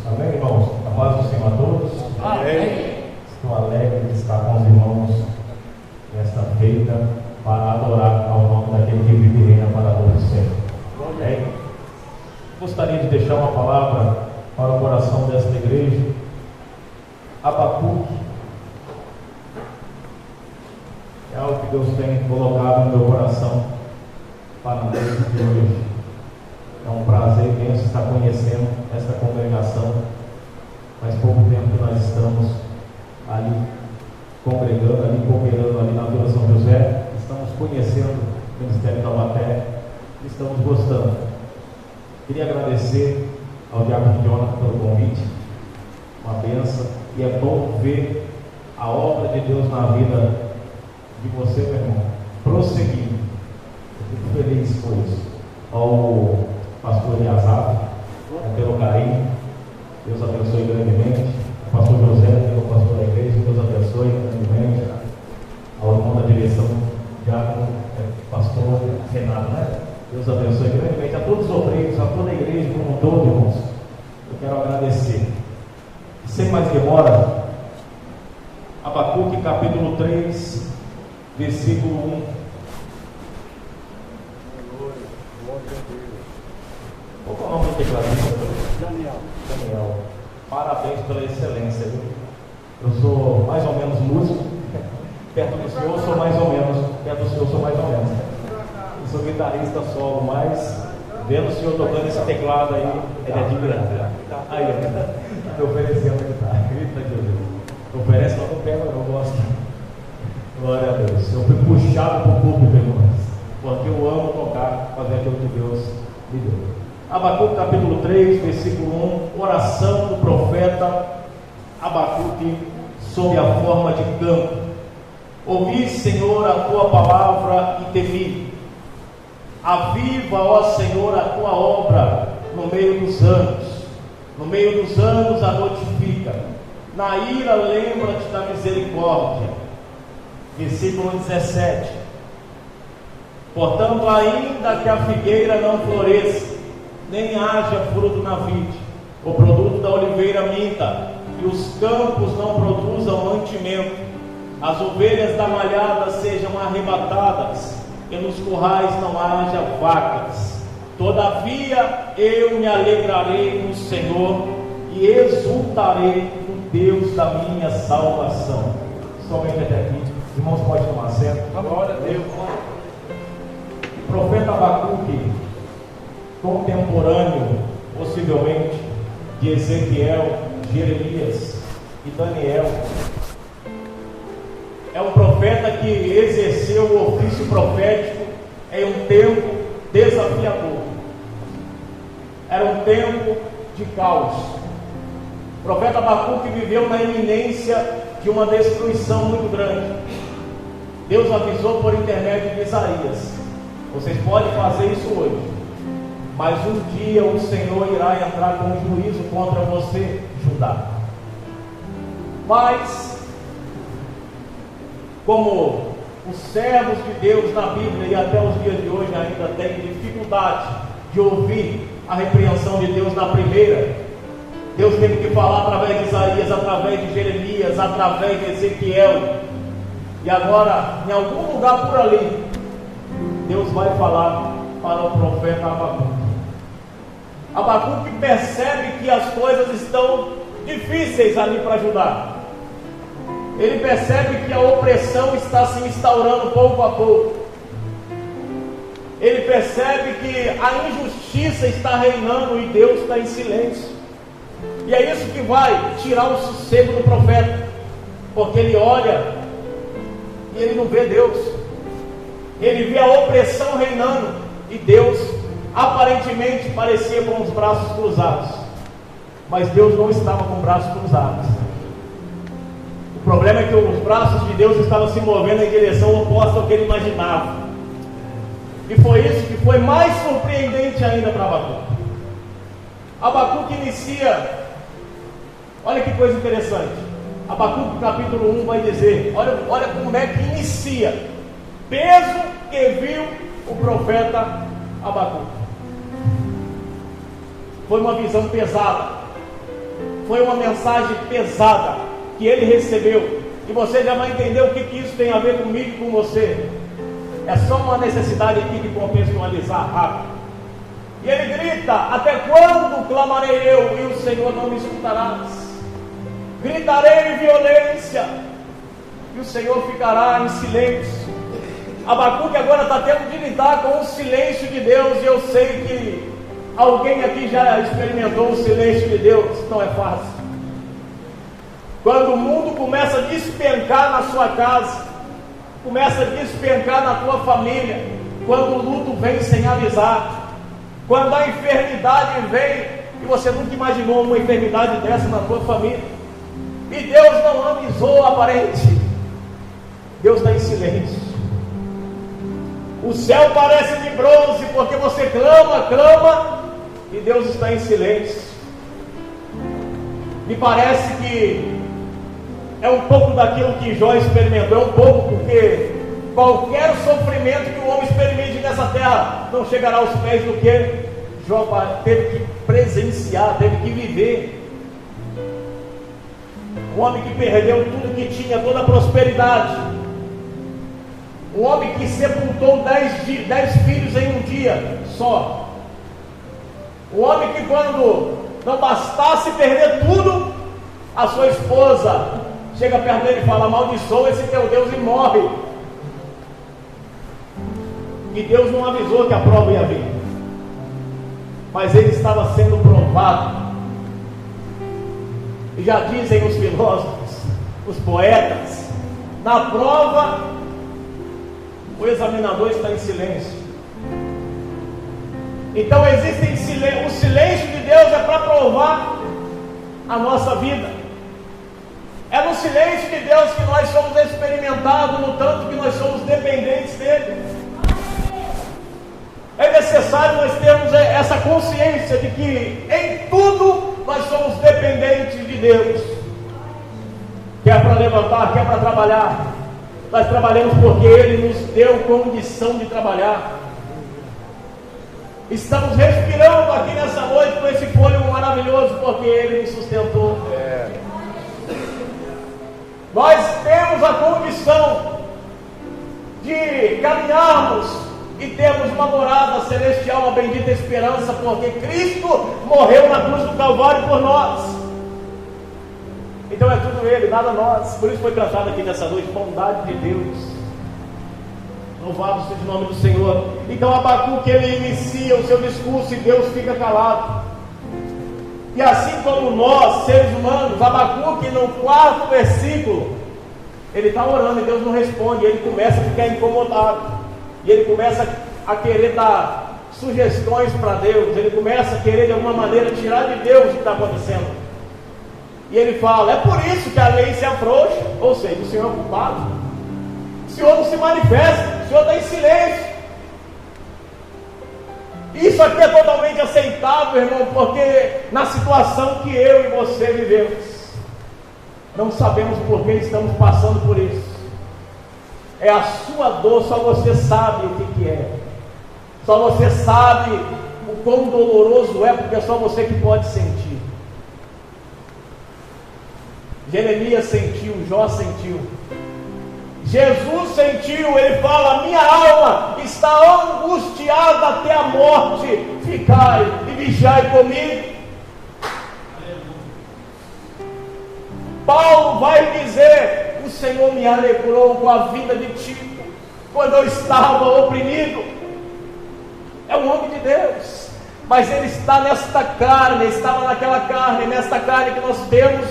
Amém, irmãos? A paz do Senhor a todos. Amém. Estou alegre de estar com os irmãos nesta feita para adorar ao nome daquele que vive e reina para todos sempre. Amém? Gostaria de deixar uma palavra para o coração desta igreja. Abacuque é algo que Deus tem colocado no meu coração para a noite de hoje. É um prazer imenso estar conhecendo esta congregação. Faz pouco tempo que nós estamos ali congregando, ali cooperando ali na Vila São José. Estamos conhecendo o Ministério da Taubaté e estamos gostando. Queria agradecer ao diácono Jonathan pelo convite, uma bênção, e é bom ver a obra de Deus na vida de você, meu irmão, prosseguindo. Eu fico feliz por isso. Ao pastor Eliasaf, pelo carinho, Deus abençoe grandemente. O pastor José, pelo pastor da igreja, Deus abençoe grandemente. Ao irmão da direção, diácono, pastor Renato, né? Deus abençoe grandemente a todos os obreiros, a toda a igreja como um todo, irmãos. Eu quero agradecer. Sem mais demora, Abacuque capítulo 3, versículo 1. Qual é o nome do tecladista? Daniel. Parabéns pela excelência, viu? Eu sou mais ou menos músico. Perto do senhor sou mais ou menos. Perto do senhor sou mais ou menos. Eu sou guitarrista solo, mas vendo o senhor tocando esse teclado aí, ele é admirado. Aí, estou oferecendo a guitarra. Grita de Deus. Oferece, mas não pega, eu gosto. Glória a Deus. Eu fui puxado para o público, irmãos, porque eu amo tocar, fazer aquilo que Deus me deu. Abacuque capítulo 3, versículo 1. Oração do profeta Abacuque sob a forma de canto. Ouvi, Senhor, a tua palavra e temi. Aviva, ó Senhor, a tua obra no meio dos anos. No meio dos anos a notifica. Na ira lembra-te da misericórdia. Versículo 17. Portanto, ainda que a figueira não floresça, nem haja fruto na vide, o produto da oliveira minta, e os campos não produzam mantimento, as ovelhas da malhada sejam arrebatadas, e nos currais não haja vacas. Todavia eu me alegrarei no Senhor, e exultarei no Deus da minha salvação. Somente até aqui. Irmãos, pode tomar assento. Glória a Deus. O profeta Abacuque, contemporâneo, possivelmente, de Ezequiel, Jeremias e Daniel, é um profeta que exerceu o ofício profético em um tempo desafiador. Era um tempo de caos. O profeta Abacuque viveu na iminência de uma destruição muito grande. Deus avisou por intermédio de Isaías: vocês podem fazer isso hoje, mas um dia o Senhor irá entrar com juízo contra você, Judá. Mas, como os servos de Deus na Bíblia e até os dias de hoje ainda têm dificuldade de ouvir a repreensão de Deus na primeira, Deus teve que falar através de Isaías, através de Jeremias, através de Ezequiel. E agora, em algum lugar por ali, Deus vai falar para o profeta Abacuque. Abacuque percebe que as coisas estão difíceis ali para Judá. Ele percebe que a opressão está se instaurando pouco a pouco. Ele percebe que a injustiça está reinando e Deus está em silêncio. E é isso que vai tirar o sossego do profeta, porque ele olha e ele não vê Deus. Ele vê a opressão reinando e Deus aparentemente parecia com os braços cruzados, mas Deus não estava com os braços cruzados. O problema é que os braços de Deus estavam se movendo em direção oposta ao que ele imaginava. E foi isso que foi mais surpreendente ainda para Abacuque. Abacuque inicia, olha que coisa interessante. Abacuque capítulo 1 vai dizer, olha como é que inicia: peso que viu o profeta Abacuque. Foi uma visão pesada. foi uma mensagem pesada que ele recebeu. E você já vai entender o que isso tem a ver comigo e com você. É só uma necessidade aqui de contextualizar rápido. E ele grita: até quando clamarei eu e o Senhor não me escutarás? Gritarei em violência e o Senhor ficará em silêncio. Abacuque agora está tendo de lidar com o silêncio de Deus. E eu sei que alguém aqui já experimentou o silêncio de Deus. Não é fácil. Quando o mundo começa a despencar na sua casa, começa a despencar na tua família, quando o luto vem sem avisar, quando a enfermidade vem e você nunca imaginou uma enfermidade dessa na tua família, e Deus não avisou a parente, Deus está em silêncio. O céu parece de bronze porque você clama e Deus está em silêncio. Me parece que é um pouco daquilo que Jó experimentou, é um pouco, porque qualquer sofrimento que o homem experimente nessa terra não chegará aos pés do que Jó teve que presenciar, teve que viver. Um homem que perdeu tudo que tinha, toda a prosperidade. Um homem que sepultou 10 filhos em um dia só. Um homem que, quando não bastasse perder tudo, a sua esposa chega perto dele e fala: amaldiçoa esse teu Deus e morre. E Deus não avisou que a prova ia vir, mas ele estava sendo provado. E já dizem os filósofos, os poetas, na prova o examinador está em silêncio. Então existem o silêncio de Deus é para provar a nossa vida. É no silêncio de Deus que nós somos experimentados, no tanto que nós somos dependentes dele. É necessário nós termos essa consciência de que em tudo nós somos dependentes de Deus. Quer para levantar, quer para trabalhar, nós trabalhamos porque Ele nos deu condição de trabalhar. Estamos respirando aqui nessa noite com esse fôlego maravilhoso porque Ele nos sustentou. Nós temos a condição de caminharmos e termos uma morada celestial, uma bendita esperança, porque Cristo morreu na cruz do Calvário por nós. Então é tudo Ele, nada nós. Por isso foi cantado aqui nessa noite: bondade de Deus. Louvado seja o nome do Senhor. Então Abacuque, ele inicia o seu discurso e Deus fica calado. E assim como nós, seres humanos, Abacuque no 4º versículo, ele está orando e Deus não responde. Ele começa a ficar incomodado. E ele começa a querer dar sugestões para Deus. Ele começa a querer de alguma maneira tirar de Deus o que está acontecendo. E ele fala: é por isso que a lei se afrouxa. Ou seja, o Senhor é culpado. O Senhor não se manifesta. O Senhor está em silêncio. Isso aqui é totalmente aceitável, irmão, porque na situação que eu e você vivemos, não sabemos por que estamos passando por isso. É a sua dor, só você sabe o que é. Só você sabe o quão doloroso é, porque é só você que pode sentir. Jeremias sentiu, Jó sentiu, Jesus sentiu. Ele fala: minha alma está angustiada até a morte, ficai e vigiai comigo. Paulo vai dizer: o Senhor me alegrou com a vida de Tito, quando eu estava oprimido. É um homem de Deus, mas ele está nesta carne, estava naquela carne, nesta carne que nós temos,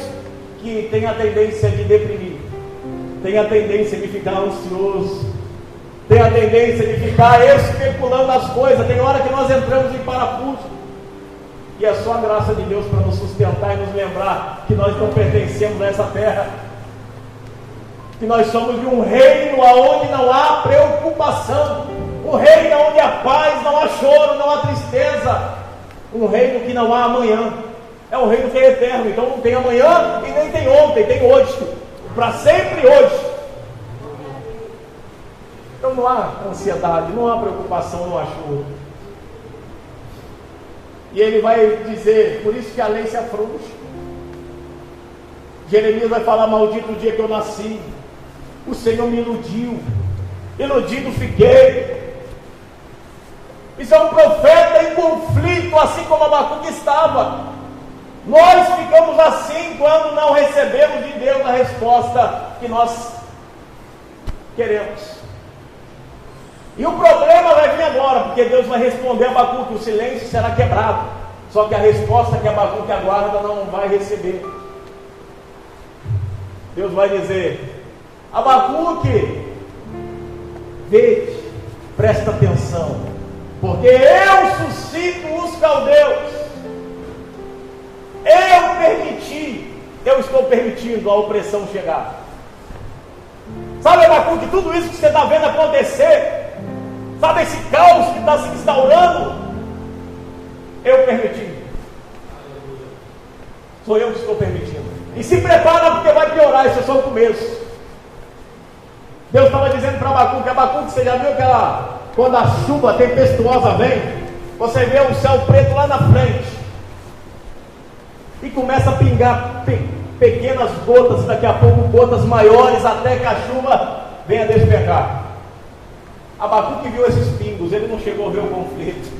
que tem a tendência de deprimir, tem a tendência de ficar ansioso, tem a tendência de ficar especulando as coisas. Tem hora que nós entramos em parafuso, e é só a graça de Deus para nos sustentar e nos lembrar que nós não pertencemos a essa terra, que nós somos de um reino onde não há preocupação, um reino onde há paz, não há choro, não há tristeza, um reino que não há amanhã. É um reino que é eterno, então não tem amanhã e nem tem ontem, tem hoje, para sempre hoje. Então não há ansiedade, não há preocupação, não há choro. E ele vai dizer: por isso que a lei se afrouxa. Jeremias vai falar: maldito o dia que eu nasci, o Senhor me iludiu, iludido fiquei. Isso é um profeta em conflito, assim como Abacuque estava. Nós ficamos assim quando não recebemos de Deus a resposta que nós queremos. E o problema vai vir agora, porque Deus vai responder a Abacuque, o silêncio será quebrado. Só que a resposta que Abacuque aguarda não vai receber. Deus vai dizer: Abacuque, vede, presta atenção, porque eu suscito os caldeus. Eu estou permitindo a opressão chegar. Sabe, Abacuque, tudo isso que você está vendo acontecer, sabe esse caos que está se instaurando? Eu permiti. Sou eu que estou permitindo. E se prepara, porque vai piorar, isso é só o começo. Deus estava dizendo para Abacuque: Abacuque, você já viu quando a chuva tempestuosa vem, você vê o céu preto lá na frente, e começa a pingar pequenas gotas, e daqui a pouco gotas maiores, até que a chuva venha despejar. Abacuque viu esses pingos, ele não chegou a ver o conflito,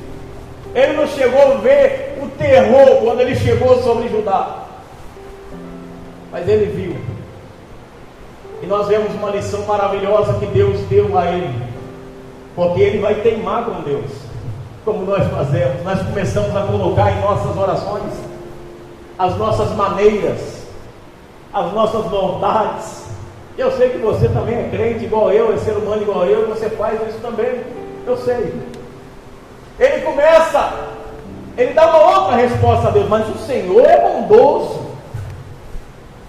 ele não chegou a ver o terror quando ele chegou sobre Judá, mas ele viu. E nós vemos uma lição maravilhosa que Deus deu a ele, porque ele vai teimar com Deus, como nós fazemos. Nós começamos a colocar em nossas orações as nossas maneiras, as nossas vontades. Eu sei que você também é crente igual eu, é ser humano igual eu, você faz isso também, eu sei. Ele começa, ele dá uma outra resposta a Deus: mas o Senhor é bondoso,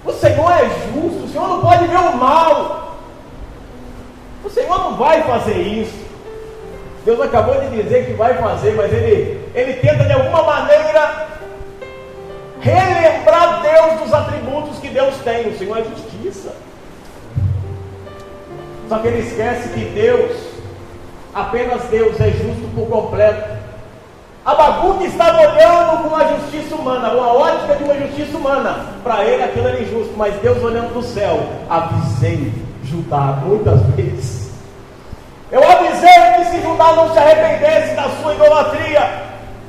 o Senhor é justo, o Senhor não pode ver o mal, o Senhor não vai fazer isso. Deus acabou de dizer que vai fazer, mas ele tenta de alguma maneira relembrar Deus dos atributos que Deus tem. O Senhor é justiça. Só que ele esquece que Deus, apenas Deus é justo por completo. Abacuque estava olhando com a justiça humana, uma ótica de uma justiça humana. Para ele aquilo era injusto, mas Deus olhando do céu: avisei Judá muitas vezes. Eu avisei que se Judá não se arrependesse da sua idolatria,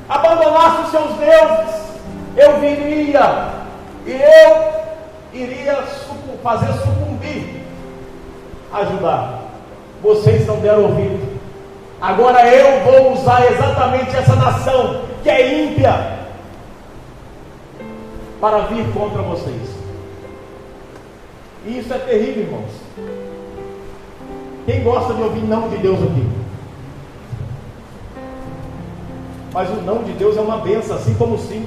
abandonasse os seus deuses, eu viria e eu iria fazer sucumbir a Judá. Vocês não deram ouvido. Agora eu vou usar exatamente essa nação que é ímpia para vir contra vocês. E isso é terrível, irmãos. Quem gosta de ouvir não de Deus aqui? Mas o não de Deus é uma bênção, assim como o sim.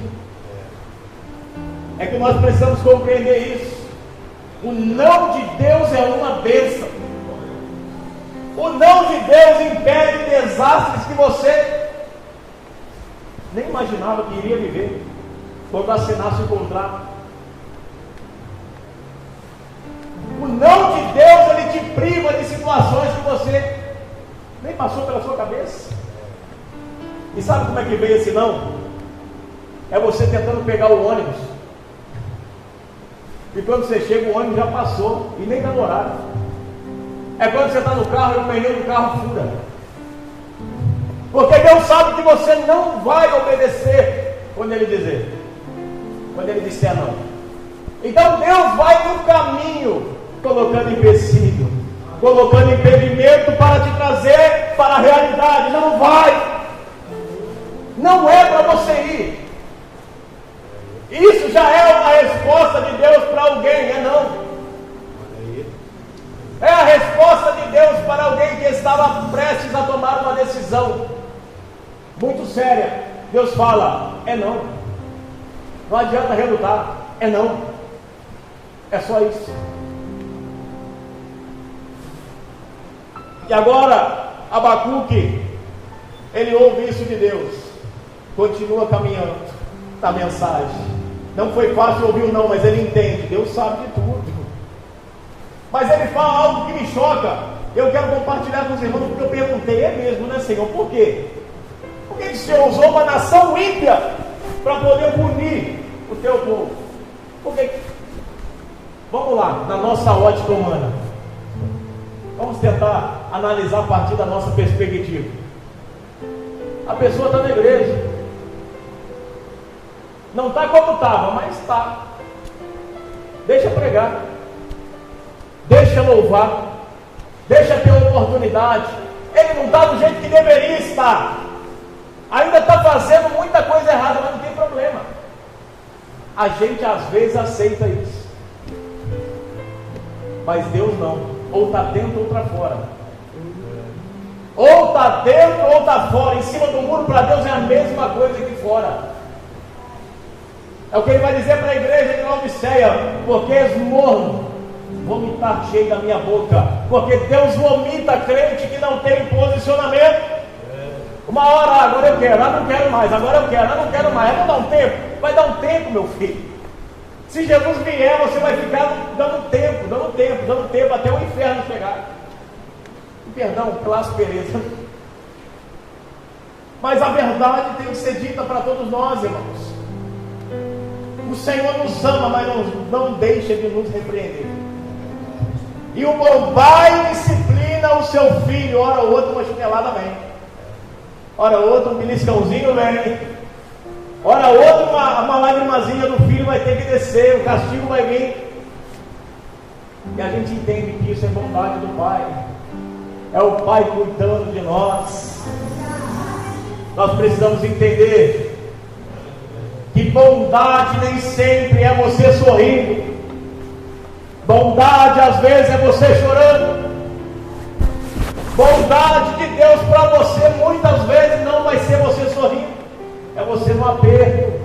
É que nós precisamos compreender isso. O não de Deus é uma bênção. O não de Deus impede desastres que você nem imaginava que iria viver quando assinasse o contrato. O não de Deus, ele te priva de situações que você nem passou pela sua cabeça. E sabe como é que veio esse não? É você tentando pegar o ônibus, e quando você chega o ônibus já passou e nem está no horário. É quando você está no carro e o pneu do carro fura, porque Deus sabe que você não vai obedecer quando Ele disser não. Então Deus vai no caminho colocando empecilho, colocando impedimento para te trazer para a realidade. Não vai, não é para você ir. Isso já é uma resposta de Deus para alguém, é não. É a resposta de Deus para alguém que estava prestes a tomar uma decisão muito séria. Deus fala: é não. Não adianta relutar, é não. É só isso. E agora Abacuque, ele ouve isso de Deus, continua caminhando na mensagem. Não foi fácil ouvir o não, mas ele entende, Deus sabe de tudo. Mas ele fala algo que me choca. Eu quero compartilhar com os irmãos, porque eu perguntei: é mesmo, né, Senhor? Por quê? Por que o Senhor usou uma nação ímpia para poder punir o teu povo? Por quê? Vamos lá, na nossa ótica humana. Vamos tentar analisar a partir da nossa perspectiva. A pessoa está na igreja. Não está como estava, mas está. Deixa pregar. Deixa louvar. Deixa ter oportunidade. Ele não está do jeito que deveria estar. Ainda está fazendo muita coisa errada, mas não tem problema. A gente às vezes aceita isso. Mas Deus não. Ou está dentro ou está fora. Ou está dentro ou está fora. Em cima do muro para Deus é a mesma coisa que fora. É o que ele vai dizer para a igreja de Laodiceia: porque esmorno, vomitar cheio da minha boca. Porque Deus vomita crente que não tem posicionamento. Uma hora, agora eu quero, não quero mais, agora eu quero, não quero mais. Vai dar um tempo? Vai dar um tempo, meu filho. Se Jesus vier, você vai ficar dando tempo, até o inferno chegar. Perdão pela aspereza. Mas a verdade tem que ser dita para todos nós, irmãos. O Senhor nos ama, mas não deixa de nos repreender. E o bom pai disciplina o seu filho. Ora o outro uma chinelada vem. Ora o outro um beliscãozinho vem. Ora outro uma lagrimazinha do filho vai ter que descer. O castigo vai vir. E a gente entende que isso é bondade do pai. É o pai cuidando de nós. Nós precisamos entender que bondade nem sempre é você sorrindo. Bondade às vezes é você chorando. Bondade de Deus para você muitas vezes não vai ser você sorrindo. É você no aperto.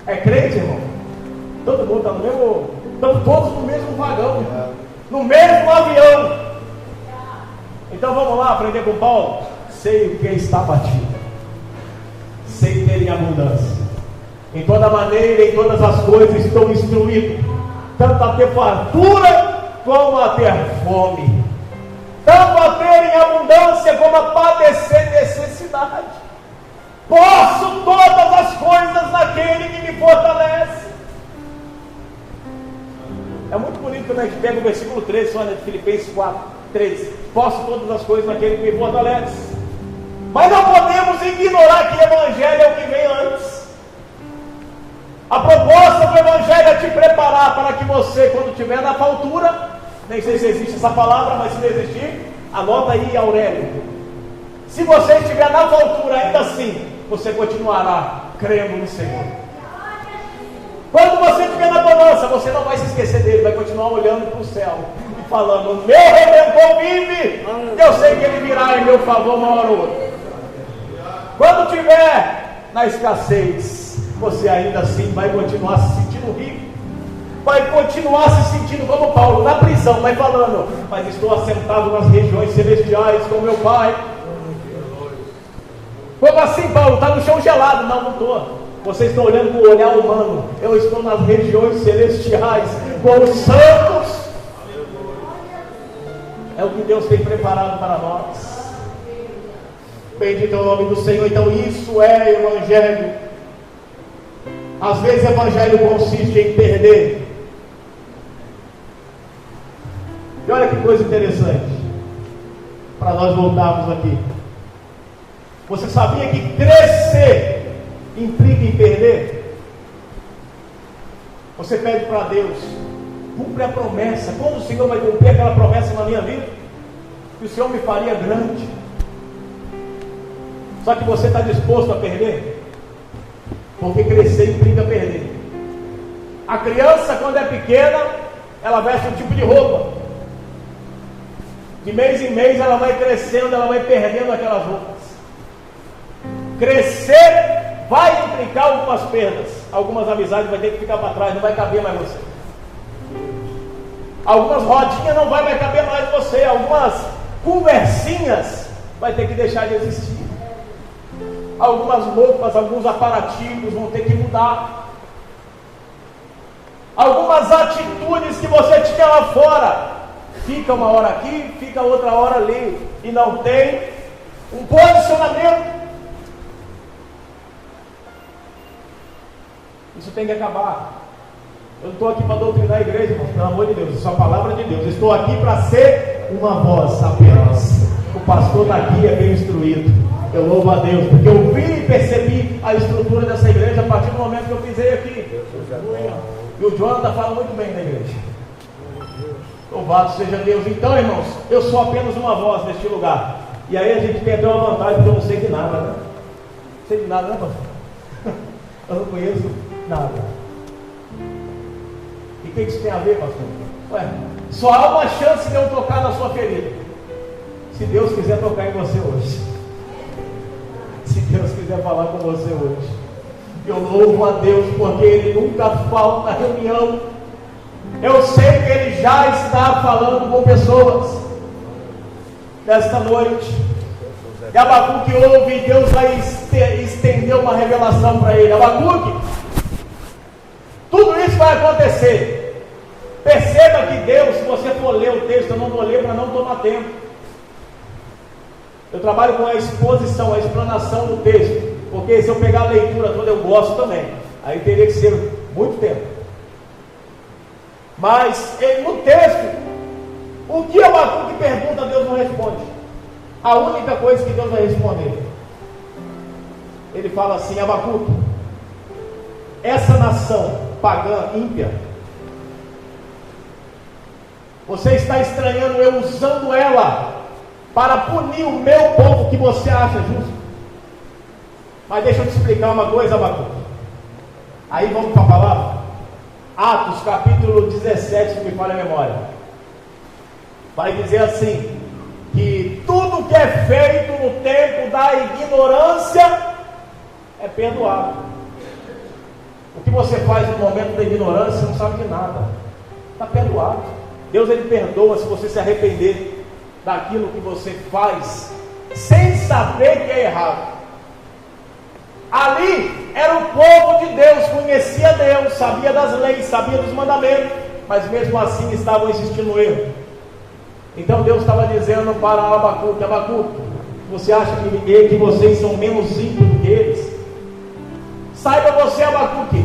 É crente, irmão? Todo mundo está no mesmo. Estamos todos no mesmo vagão, no mesmo avião. Então vamos lá aprender com Paulo. Sei o que está batido, sei ter em abundância. Em toda maneira, em todas as coisas estou instruído, tanto a ter fartura como a ter fome, tanto a ter em abundância como a padecer necessidade. Posso todas as coisas naquele que me fortalece. É muito bonito quando a gente pega o versículo 13, olha, de Filipenses 4, 13. Posso todas as coisas naquele que me fortalece. Mas não podemos ignorar que o Evangelho é o que vem antes. A proposta do Evangelho é te preparar para que você, quando estiver na faltura, nem sei se existe essa palavra, mas se não existir, anota aí, Aurélio. Se você estiver na faltura, ainda assim, você continuará crendo no Senhor. Quando você estiver na bonança, você não vai se esquecer dele, vai continuar olhando para o céu e falando: meu Redentor vive, eu sei que ele virá em meu favor uma hora ou outra. Quando estiver na escassez, você ainda assim vai continuar se sentindo rico, vai continuar se sentindo como Paulo, na prisão, vai falando: mas estou assentado nas regiões celestiais com meu Pai. Como assim, Paulo? Está no chão gelado? Não estou. Vocês estão olhando com o olhar humano. Eu estou nas regiões celestiais com os santos. É o que Deus tem preparado para nós. Bendito é o nome do Senhor. Então isso é Evangelho. Às vezes Evangelho consiste em perder. E olha que coisa interessante, para nós voltarmos aqui. Você sabia que crescer implica em perder? Você pede para Deus: cumpre a promessa. Quando o Senhor vai cumprir aquela promessa na minha vida? Que o Senhor me faria grande. Só que você está disposto a perder? Porque crescer implica perder. A criança, quando é pequena, ela veste um tipo de roupa. De mês em mês ela vai crescendo, ela vai perdendo aquelas roupas. Crescer vai implicar algumas perdas. Algumas amizades vai ter que ficar para trás, não vai caber mais você. Algumas rodinhas não vai mais caber mais você. Algumas conversinhas vai ter que deixar de existir. Algumas roupas, alguns aparativos vão ter que mudar. Algumas atitudes que você tinha lá fora, fica uma hora aqui, fica outra hora ali, e não tem um posicionamento. Isso tem que acabar. Eu não estou aqui para doutrinar a igreja, irmão, pelo amor de Deus, isso é a palavra de Deus. Eu estou aqui para ser uma voz apenas. O pastor daqui é bem instruído. Eu louvo a Deus, porque eu vi e percebi a estrutura dessa igreja a partir do momento que eu pisei aqui. E o Jonathan fala muito bem da igreja. Louvado seja Deus. Então, irmãos, eu sou apenas uma voz neste lugar. E aí a gente tem até uma vantagem, porque eu não sei de nada, né? Não sei de nada, né, pastor? Eu não conheço nada. E o que isso tem a ver, pastor? Ué, só há uma chance de eu tocar na sua ferida, se Deus quiser tocar em você hoje. Se Deus quiser falar com você hoje. Eu louvo a Deus porque Ele nunca falta na reunião. Eu sei que Ele já está falando com pessoas nesta noite. E Abacuque ouve e Deus vai estender uma revelação para ele. Abacuque, tudo isso vai acontecer. Perceba que Deus, se você for ler o texto, eu não vou ler para não tomar tempo. Eu trabalho com a exposição, a explanação do texto, porque se eu pegar a leitura toda eu gosto também, aí teria que ser muito tempo. Mas no texto, o que Abacuque pergunta, Deus não responde. A única coisa que Deus vai responder, Ele fala assim: Abacuque, essa nação pagã, ímpia, você está estranhando eu usando ela para punir o meu povo que você acha justo. Mas deixa eu te explicar uma coisa, Abacuque. Aí vamos para a palavra. Atos capítulo 17, se me falha a memória, vai dizer assim, que tudo que é feito no tempo da ignorância é perdoado. O que você faz no momento da ignorância, você não sabe de nada, está perdoado. Deus, Ele perdoa se você se arrepender daquilo que você faz sem saber que é errado. Ali era o povo de Deus, conhecia Deus, sabia das leis, sabia dos mandamentos, mas mesmo assim estavam insistindo no erro. Então Deus estava dizendo para Abacuque: Abacuque, você acha que vocês são menos ímpios do que eles? Saiba você, Abacuque,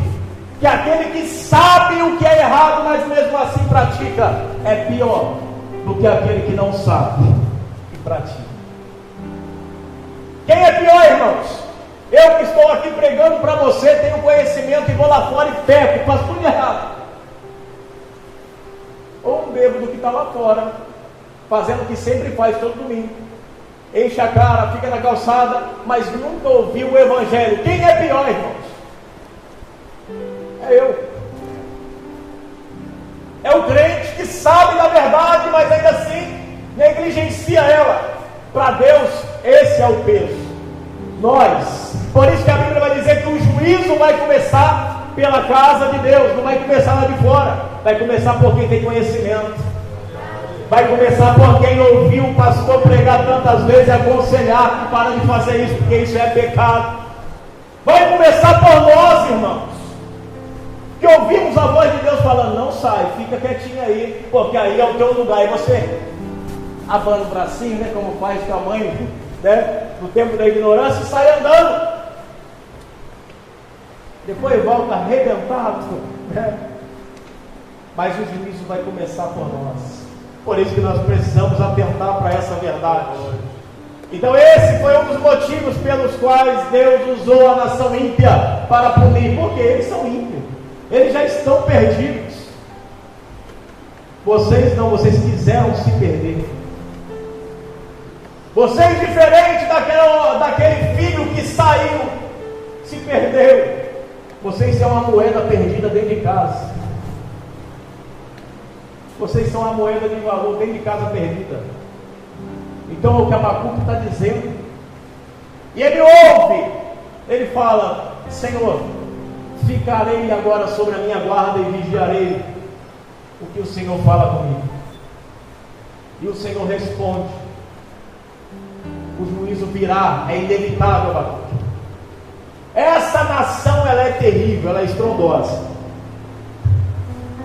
que aquele que sabe o que é errado, mas mesmo assim pratica, é pior do que aquele que não sabe e pratica. Quem é pior, irmãos? Eu que estou aqui pregando para você, tenho conhecimento e vou lá fora e peco, faço tudo errado. Ou um bêbado que está lá fora, fazendo o que sempre faz todo domingo, enche a cara, fica na calçada, mas nunca ouviu o Evangelho. Quem é pior, irmãos? É eu. É o crente que sabe da verdade, mas ainda assim negligencia ela. Para Deus, esse é o peso. Nós, por isso que a Bíblia vai dizer que o juízo vai começar pela casa de Deus, não vai começar lá de fora, vai começar por quem tem conhecimento, vai começar por quem ouviu o pastor pregar tantas vezes e aconselhar que para de fazer isso, porque isso é pecado. Vai começar por nós, irmãos, que ouvimos a voz de Deus falando: não sai, fica quietinho aí, porque aí é o teu lugar. E você abana o bracinho, né, como faz com a mãe, né, no tempo da ignorância, e sai andando. Depois volta arrebentado, né? Mas o juízo vai começar por nós. Por isso que nós precisamos atentar para essa verdade. Então esse foi um dos motivos pelos quais Deus usou a nação ímpia para punir, porque eles são ímpios, eles já estão perdidos. Vocês não, vocês quiseram se perder. Vocês, diferente daquele filho que saiu, se perdeu, vocês são uma moeda perdida dentro de casa. Vocês são uma moeda de valor dentro de casa perdida. Então é o que Abacuque está dizendo. E ele ouve, ele fala: Senhor, ficarei agora sobre a minha guarda e vigiarei o que o Senhor fala comigo. E o Senhor responde: o juízo virá, é inevitável, Abacuque. Essa nação, ela é terrível, ela é estrondosa.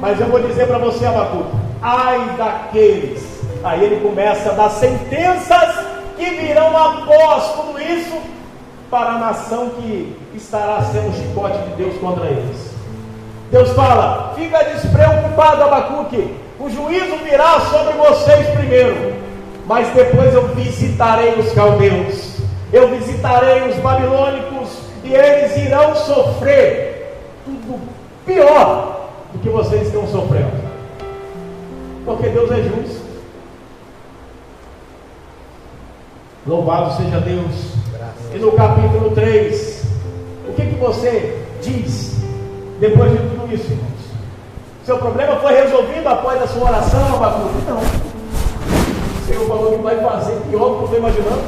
Mas eu vou dizer para você, Abacuque: ai daqueles. Aí ele começa a dar sentenças que virão após tudo isso para a nação que estará sendo o chicote de Deus contra eles. Deus fala: fica despreocupado, Abacuque, o juízo virá sobre vocês primeiro, mas depois eu visitarei os caldeus, eu visitarei os babilônicos, e eles irão sofrer tudo pior do que vocês estão sofrendo, porque Deus é justo. Louvado seja Deus. E no capítulo 3, o que você diz depois de tudo isso, irmãos? Seu problema foi resolvido após a sua oração, Abacuque? Não. O Senhor falou que vai fazer pior do que eu estou imaginando.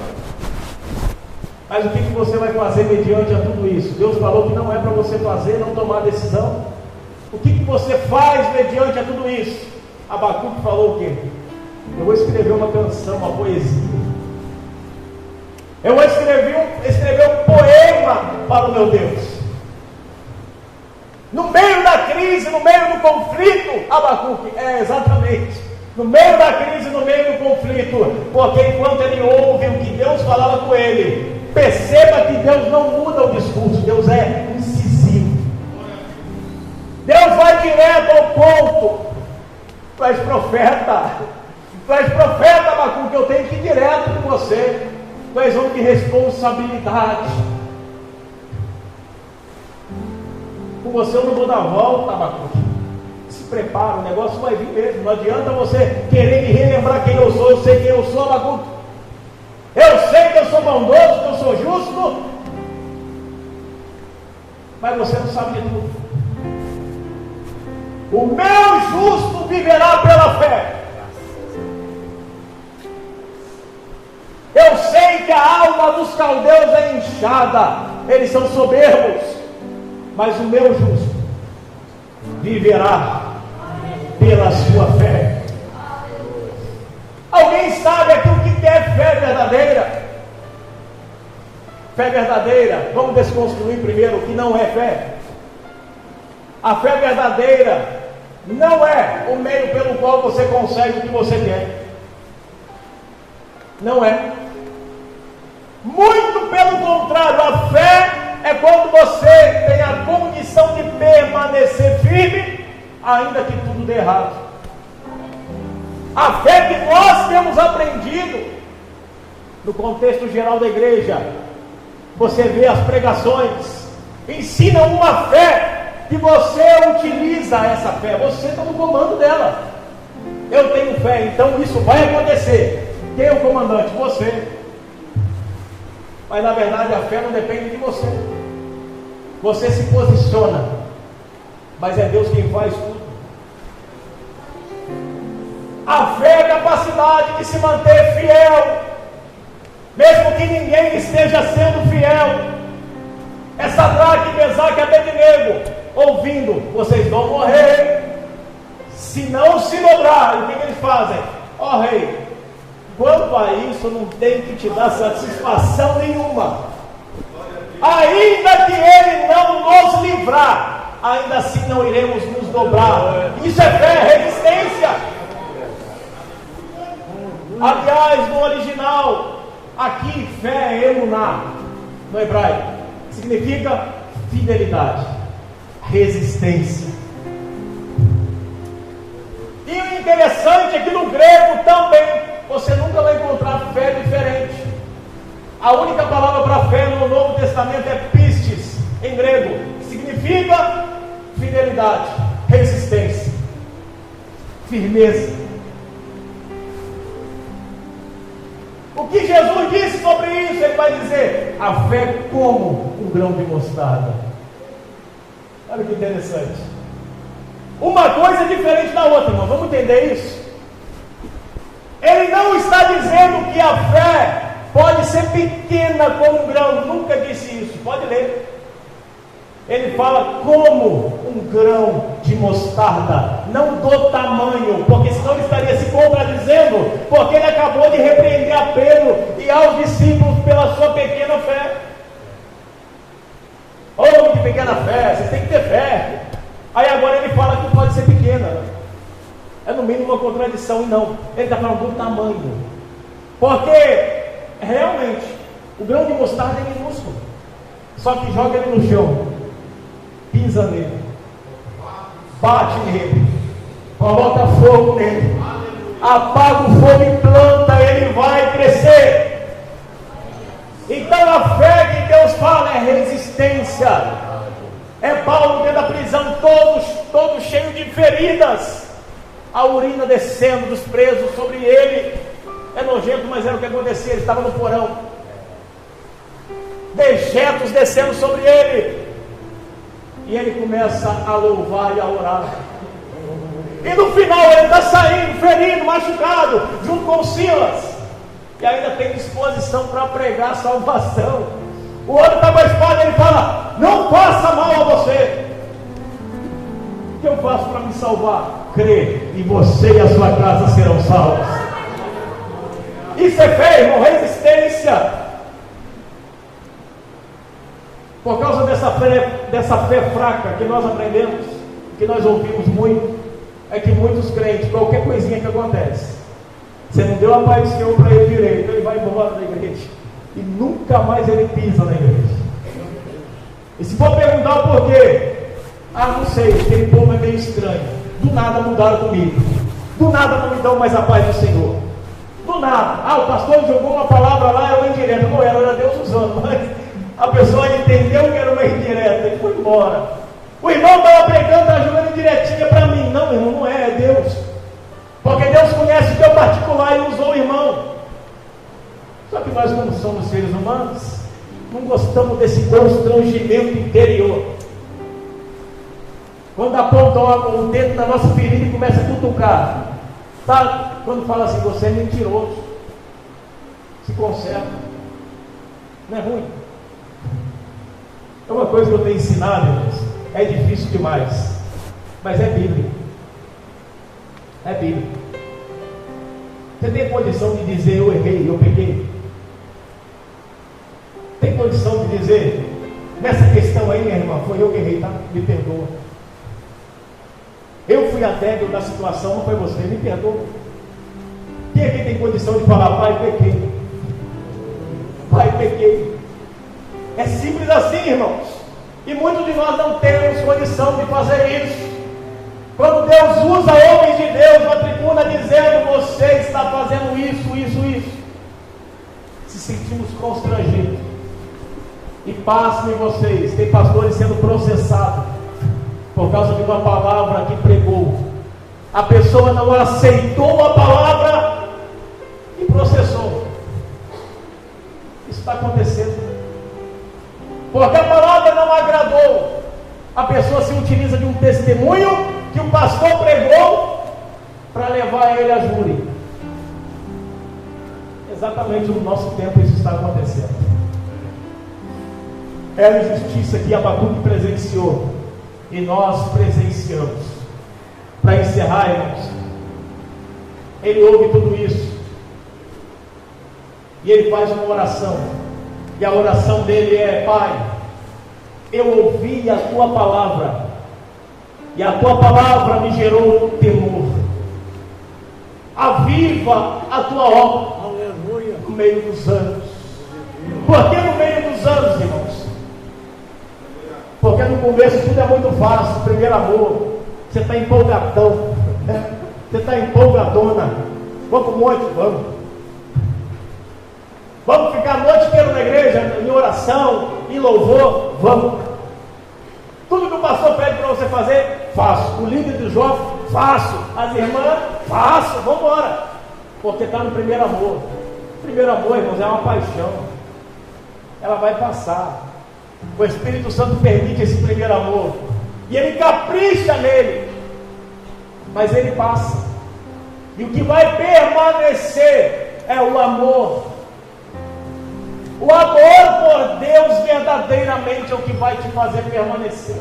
Mas o que você vai fazer mediante a tudo isso? Deus falou que não é para você fazer, não tomar decisão. O que você faz mediante a tudo isso? Abacuque falou o quê? Eu vou escrever uma canção, uma poesia. Eu vou escrever um poema para o meu Deus. No meio da crise, no meio do conflito, Abacuque, exatamente. No meio da crise, no meio do conflito, porque enquanto ele ouve o que Deus falava com ele, perceba que Deus não muda o discurso, Deus é incisivo. Deus vai direto ao ponto. Tu és profeta, Abacuque, eu tenho que ir direto com você. Tu és homem de responsabilidade. Com você eu não vou dar volta, Abacuque. Se prepara, o negócio vai vir mesmo. Não adianta você querer me relembrar quem eu sou. Eu sei quem eu sou, Abacuque. Eu sei que eu sou bondoso, que eu sou justo. Mas você não sabe de tudo. O meu justo viverá pela fé. Eu sei que a alma dos caldeus é inchada, eles são soberbos, mas o meu justo viverá pela sua fé. Alguém sabe aqui o que é fé verdadeira? Fé verdadeira, vamos desconstruir primeiro o que não é fé. A fé verdadeira não é o meio pelo qual você consegue o que você quer. Não é. Muito pelo contrário, a fé é quando você tem a condição de permanecer firme, ainda que tudo dê errado. A fé que nós temos aprendido, no contexto geral da igreja, você vê as pregações, ensinam uma fé que você utiliza essa fé, você está no comando dela. Eu tenho fé, então isso vai acontecer. Quem é o comandante? Você. Mas na verdade a fé não depende de você. Você se posiciona, mas é Deus quem faz tudo. A fé é a capacidade de se manter fiel, mesmo que ninguém esteja sendo fiel. É Sadraque, Mesaque e Abednego ouvindo: vocês vão morrer se não se dobrar. E o que eles fazem? Ó rei, quanto a isso, não tem que te dar satisfação nenhuma. Ainda que Ele não nos livrar, ainda assim não iremos nos dobrar. Isso é fé, resistência. Aliás, no original, aqui fé é emuná, no hebraico, significa fidelidade, resistência. E o interessante é que no grego também você nunca vai encontrar fé diferente. A única palavra para fé no Novo Testamento é pistis, em grego, que significa fidelidade, resistência, firmeza. O que Jesus disse sobre isso? Ele vai dizer: a fé é como um grão de mostarda. Olha que interessante. Uma coisa é diferente da outra, irmão. Vamos entender isso? Ele não está dizendo que a fé pode ser pequena como um grão. Nunca disse isso. Pode ler. Ele fala como um grão de mostarda, não do tamanho, porque senão ele estaria se contradizendo, porque ele acabou de repreender a Pedro e aos discípulos pela sua pequena fé. Homem de pequena fé, você tem que ter fé. Aí agora ele fala que pode ser pequena. É no mínimo uma contradição, e não. Ele está falando do tamanho. Porque, realmente, o grão de mostarda é minúsculo. Só que joga ele no chão, pisa nele, bate nele, coloca fogo nele, apaga o fogo e planta, ele vai crescer. Então a fé que Deus fala é resistência. É Paulo dentro da prisão, todo cheio de feridas, a urina descendo dos presos sobre ele. É nojento, mas era o que acontecia. Ele estava no porão, dejetos descendo sobre ele, e ele começa a louvar e a orar. E no final ele está saindo, ferido, machucado, junto com Silas, e ainda tem disposição para pregar salvação. O outro está com a espada e ele fala: não faça mal a você. O que eu faço para me salvar? Crer, e você e a sua casa serão salvos. Isso é fé, irmão, resistência. Por causa dessa fé fraca que nós aprendemos, que nós ouvimos muito, é que muitos crentes, qualquer coisinha que acontece, você não deu a paz do Senhor para ele direito, ele vai embora da igreja e nunca mais ele pisa na igreja. E se for perguntar o porquê, não sei, aquele povo é meio estranho, do nada mudaram comigo, do nada não me dão mais a paz do Senhor, do nada. O pastor jogou uma palavra lá, era uma indireta, não era Deus usando, mas a pessoa entendeu que era uma indireta e foi embora. O irmão estava pregando, estava jogando direitinha para mim. Não, irmão, não é Deus, porque Deus conhece o teu particular e usou o irmão. Só que nós, como somos seres humanos, não gostamos desse constrangimento interior. Quando aponta o dedo na nossa ferida e começa a cutucar, sabe? Quando fala assim: você é mentiroso, se conserta, não é ruim. É uma coisa que eu tenho ensinado, irmãos, é difícil demais, mas é Bíblia. É Bíblia. Você tem condição de dizer: eu errei, eu peguei? Tem condição de dizer: nessa questão aí, minha irmã, foi eu que errei, tá? Me perdoa. Eu fui a débil da situação, não foi você, me perdoa. Quem aqui tem condição de falar: pai, pequei? Pai, pequei. É simples assim, irmãos. E muitos de nós não temos condição de fazer isso. Quando Deus usa homens de Deus na tribuna dizendo: você está fazendo isso, se sentimos constrangidos. E passem vocês, tem pastores sendo processados por causa de uma palavra que pregou. A pessoa não aceitou a palavra e processou. Isso está acontecendo. Porque a palavra não agradou. A pessoa se utiliza de um testemunho que o pastor pregou para levar ele a júri. Exatamente no nosso tempo isso está acontecendo. É a injustiça que Abacuque presenciou e nós presenciamos. Para encerrar, irmãos, ele ouve tudo isso e ele faz uma oração. E a oração dele é: Pai, eu ouvi a tua palavra, e a tua palavra me gerou temor. Aviva a tua obra. Aleluia. No meio dos anos. Por que no meio dos anos, irmãos? Porque no começo tudo é muito fácil. Primeiro amor, você está empolgadão, né? Você está empolgadona. Vamos para o monte? Vamos. Vamos ficar a noite inteira na igreja, em oração, em louvor? Vamos. Tudo que o pastor pede para você fazer, faço. O líder do jovem, faço. As irmãs, faço. Vamos embora. Porque está no primeiro amor. O primeiro amor, irmãos, é uma paixão. Ela vai passar. O Espírito Santo permite esse primeiro amor. E ele capricha nele. Mas ele passa. E o que vai permanecer é o amor. O amor por Deus verdadeiramente é o que vai te fazer permanecer.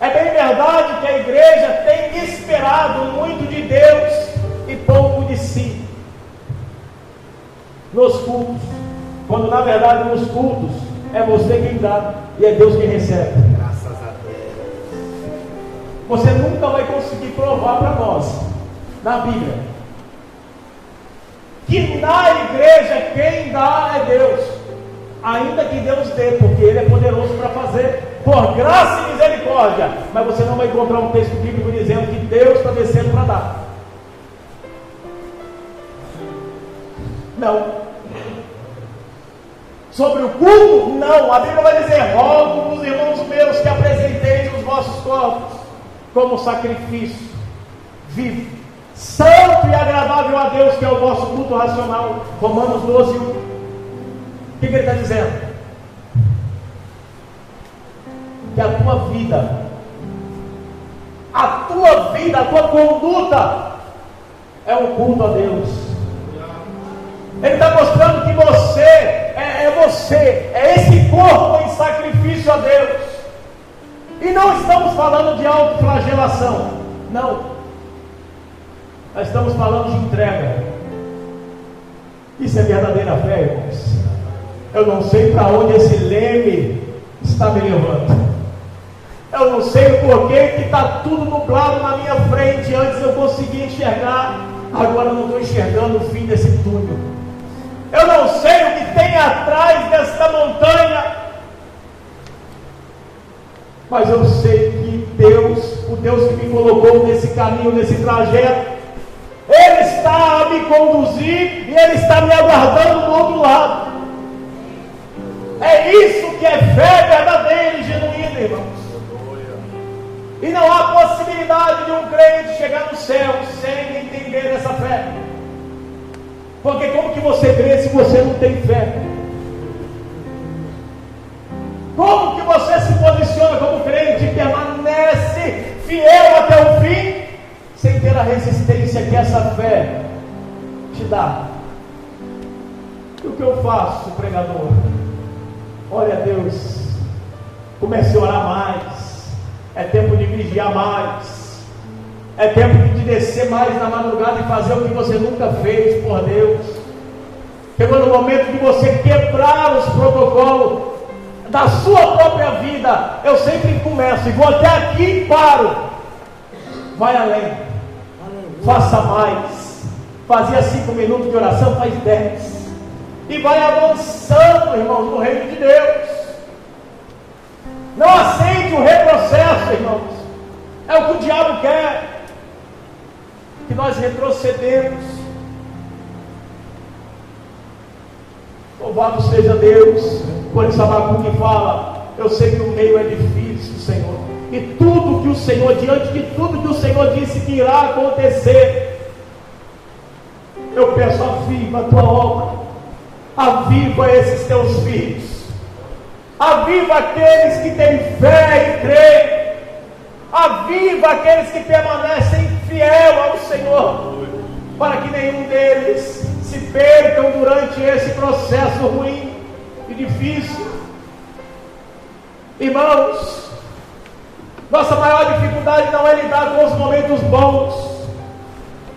É bem verdade que a igreja tem esperado muito de Deus e pouco de si nos cultos, quando na verdade nos cultos é você quem dá e é Deus quem recebe. Graças a Deus. Você nunca vai conseguir provar para nós na Bíblia que na igreja quem dá é Deus, ainda que Deus dê, porque Ele é poderoso para fazer, por graça e misericórdia. misericórdia, mas você não vai encontrar um texto bíblico dizendo que Deus está descendo para dar. Não. Sobre o culto, não. A Bíblia vai dizer: rogo os irmãos meus que apresenteis os vossos corpos como sacrifício vivo, santo e agradável a Deus, que é o vosso culto racional. Romanos 12, 1. O que ele está dizendo? Que a tua vida, a tua conduta é um culto a Deus. Ele está mostrando que você é esse corpo em sacrifício a Deus. E não estamos falando de autoflagelação, não. Nós estamos falando de entrega. Isso é verdadeira fé, irmãos. Eu não sei para onde esse leme está me levando. Eu não sei o porquê que está tudo nublado na minha frente. Antes eu conseguia enxergar, agora eu não estou enxergando o fim desse túnel. Eu não sei o que tem atrás desta montanha, mas eu sei que Deus, o Deus que me colocou nesse caminho, nesse trajeto, Ele está a me conduzir e Ele está me aguardando do outro lado. É isso que é fé verdadeira e genuína, irmãos. E não há possibilidade de um crente chegar no céu sem entender essa fé. Porque como que você crê se você não tem fé? Como que você se posiciona como crente e permanece fiel até o fim, sem ter a resistência que essa fé te dá? E o que eu faço, pregador? Olha, Deus, comece a orar mais, é tempo de vigiar mais, é tempo de descer mais na madrugada e fazer o que você nunca fez por Deus. Chegou no momento de você quebrar os protocolos da sua própria vida. Eu sempre começo e vou até aqui e paro. Vai além, faça mais. Fazia 5 minutos de oração, faz 10. E vai avançando, irmãos, no reino de Deus. Não aceite o retrocesso, irmãos. É o que o diabo quer, que nós retrocedemos. Louvado seja Deus. Por isso Abacuque fala: eu sei que o meio é difícil, Senhor, e tudo que o Senhor, diante de tudo que o Senhor disse que irá acontecer, eu peço: aviva a tua obra, aviva esses teus filhos, aviva aqueles que têm fé e creem, aviva aqueles que permanecem fiel ao Senhor, para que nenhum deles se percam durante esse processo ruim e difícil. Irmãos, nossa maior dificuldade não é lidar com os momentos bons.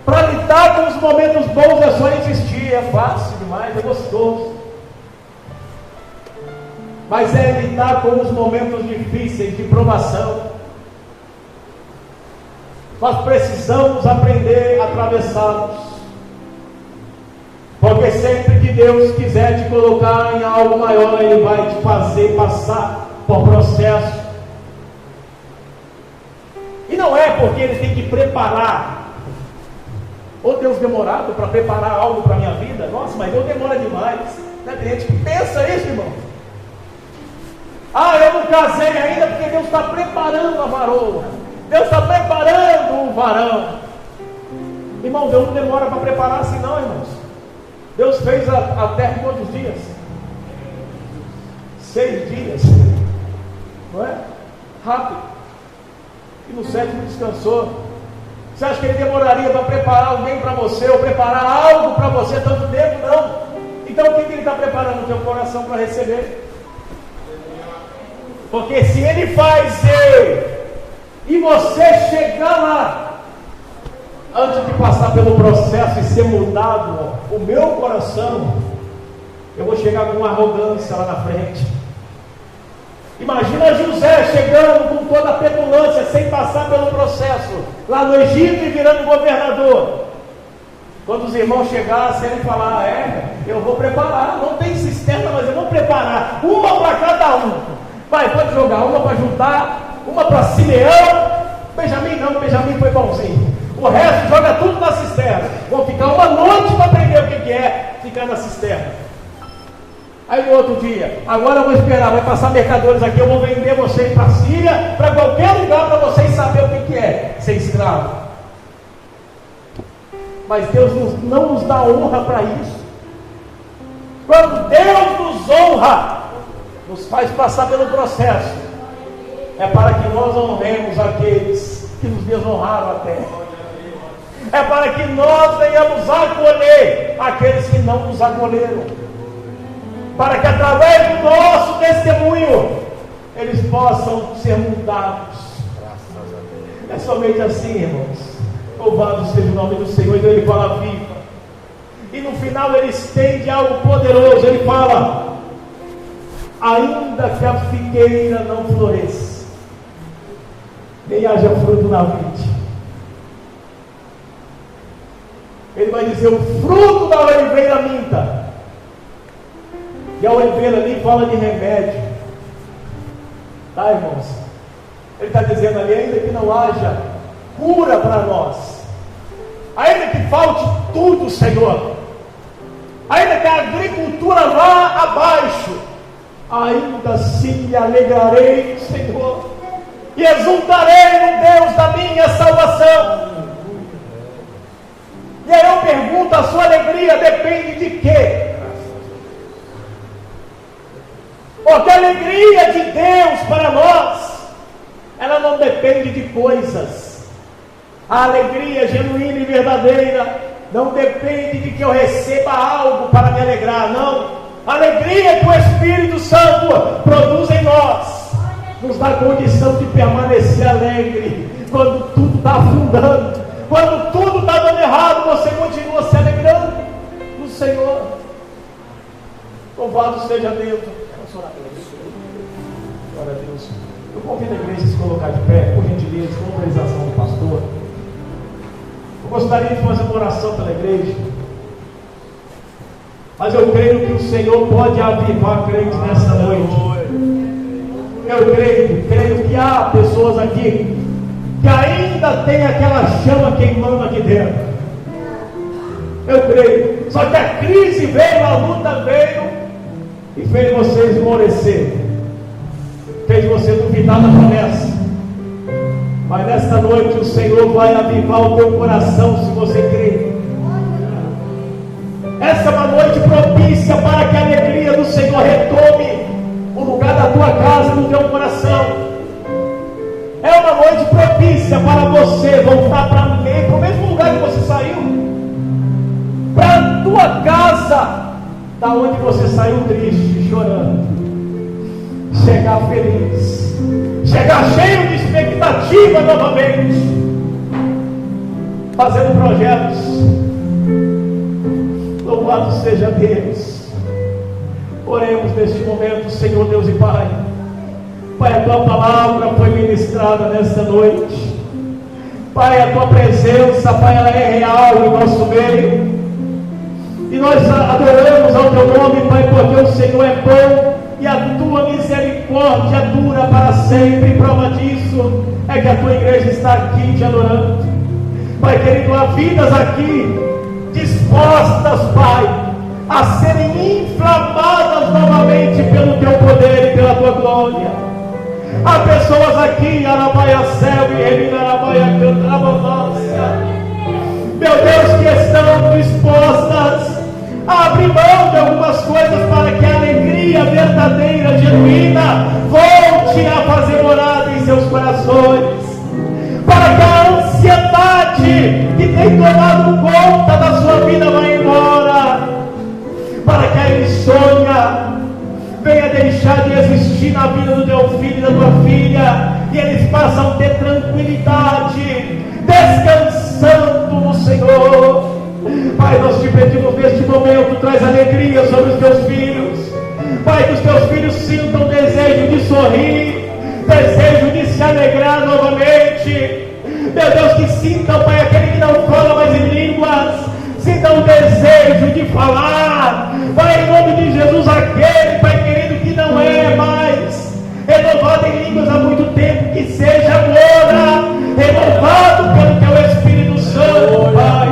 Para lidar com os momentos bons é só insistir, é fácil demais, é gostoso. Mas é lidar com os momentos difíceis de provação. Nós precisamos aprender a atravessá-los. Porque sempre que Deus quiser te colocar em algo maior, Ele vai te fazer passar por processo. E não é porque Ele tem que preparar. Ou Deus demorado para preparar algo para a minha vida? Nossa, mas Deus demora demais. Né? Tem gente que pensa isso, irmão. Ah, eu não casei ainda porque Deus está preparando a varoa. Deus está preparando o varão. Irmão, Deus não demora para preparar assim não, irmãos. Deus fez a terra em quantos dias? 6 dias. Não é? Rápido. E no 7º descansou. Você acha que Ele demoraria para preparar alguém para você, ou preparar algo para você tanto tempo? Não. Então o que Ele está preparando o teu coração para receber? Porque se Ele faz e você chegar lá, antes de passar pelo processo e ser mudado o meu coração, eu vou chegar com arrogância lá na frente. Imagina José chegando com toda a petulância, sem passar pelo processo, lá no Egito e virando governador. Quando os irmãos chegassem, ele falar: eu vou preparar, não tem cisterna, mas eu vou preparar uma para cada um. Vai, pode jogar uma para juntar uma para Simeão. Benjamim não, Benjamim foi bonzinho. O resto joga tudo na cisterna. Vão ficar uma noite para aprender o que é ficar na cisterna. Aí no outro dia, agora eu vou esperar, vai passar mercadores aqui, eu vou vender vocês para a Síria, para qualquer lugar, para vocês saberem o que é ser escravo. Mas Deus não nos dá honra para isso. Quando Deus nos honra, nos faz passar pelo processo, é para que nós honremos aqueles que nos desonraram até. É para que nós venhamos acolher aqueles que não nos acolheram. Para que através do nosso testemunho eles possam ser mudados. É somente assim, irmãos. Louvado seja o nome do Senhor. Então ele fala viva. E no final ele estende algo poderoso. Ele fala: ainda que a figueira não floresça, nem haja fruto na vide, ele vai dizer: o fruto da oliveira minta. E a oliveira ali fala de remédio. Tá, irmãos? Ele está dizendo ali: ainda que não haja cura para nós, ainda que falte tudo, Senhor, ainda que a agricultura vá abaixo, ainda assim me alegrarei, Senhor, e exultarei no Deus da minha salvação. E aí eu pergunto: a sua alegria depende de quê? Porque a alegria de Deus para nós, ela não depende de coisas. A alegria genuína e verdadeira não depende de que eu receba algo para me alegrar, não. A alegria que o Espírito Santo produz em nós nos dá condição de permanecer alegre quando tudo está afundando, quando tudo está dando errado. Você continua se alegrando no Senhor. Louvado seja Deus. Vamos orar pela Deus. Glória a Deus. Eu convido a igreja a se colocar de pé, por gentileza, com autorização do pastor. Eu gostaria de fazer uma oração pela igreja, mas eu creio que o Senhor pode avivar crentes nessa noite. Eu creio que há pessoas aqui que ainda tem aquela chama queimando aqui dentro. Eu creio. Só que a crise veio, a luta veio e fez você esmorecer, fez você duvidar da promessa. Mas nesta noite o Senhor vai avivar o teu coração, se você crer. Essa é uma noite propícia para que a alegria do Senhor retome o lugar da tua casa e do teu coração. É uma noite propícia para você voltar para o mesmo lugar que você saiu, para a tua casa, da onde você saiu triste, chorando, chegar feliz, chegar cheio de expectativa novamente, fazendo projetos. Louvado seja Deus. Oremos neste momento, Senhor Deus e Pai. Pai, a tua palavra foi ministrada nesta noite. Pai, a tua presença, Pai, ela é real em nosso meio. E nós adoramos ao teu nome, Pai, porque o Senhor é bom e a tua misericórdia dura para sempre. Prova disso é que a tua igreja está aqui te adorando. Pai querido, há vidas aqui dispostas, Pai, a serem inflamadas novamente pelo teu poder e pela tua glória. Há pessoas aqui, Arabaia Céu e Remina Arabaia Cantarabandância, meu Deus, que estão dispostas a abrir mão de algumas coisas para que a alegria verdadeira, genuína, volte a fazer morada em seus corações, para que a ansiedade que tem tomado conta da sua vida vá embora, para que a insônia venha deixar de existir na vida do teu filho e da tua filha, e eles passam a ter tranquilidade, descansando no Senhor. Pai, nós te pedimos neste momento, traz alegria sobre os teus filhos. Pai, que os teus filhos sintam desejo de sorrir, desejo de se alegrar novamente. Meu Deus, que sintam, Pai, aquele que não fala mais em línguas, sintam o desejo de falar. Pai, em nome de Jesus, aquele, Pai querido, que não é mais renovado em línguas há muito tempo, que seja agora renovado pelo teu Espírito Santo, Pai.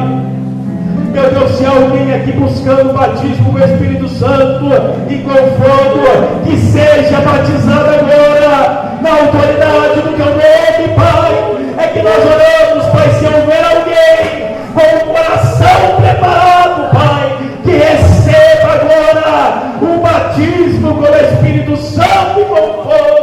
Meu Deus, se há alguém aqui buscando o batismo com o Espírito Santo e com fogo, que seja batizado agora, na autoridade do teu nome, Pai. É que nós oramos, Pai, se houver alguém com o coração preparado, Pai, que receba agora o batismo com o Espírito Santo e com fogo.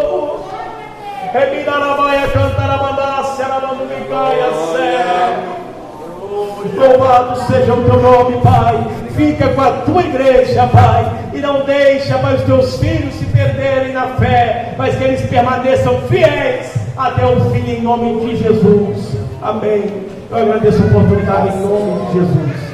Louvado seja o teu nome, Pai. Fica com a tua igreja, Pai, e não deixa, Pai, os teus filhos se perderem na fé, mas que eles permaneçam fiéis até o fim, em nome de Jesus. Amém. Eu agradeço a oportunidade em nome de Jesus.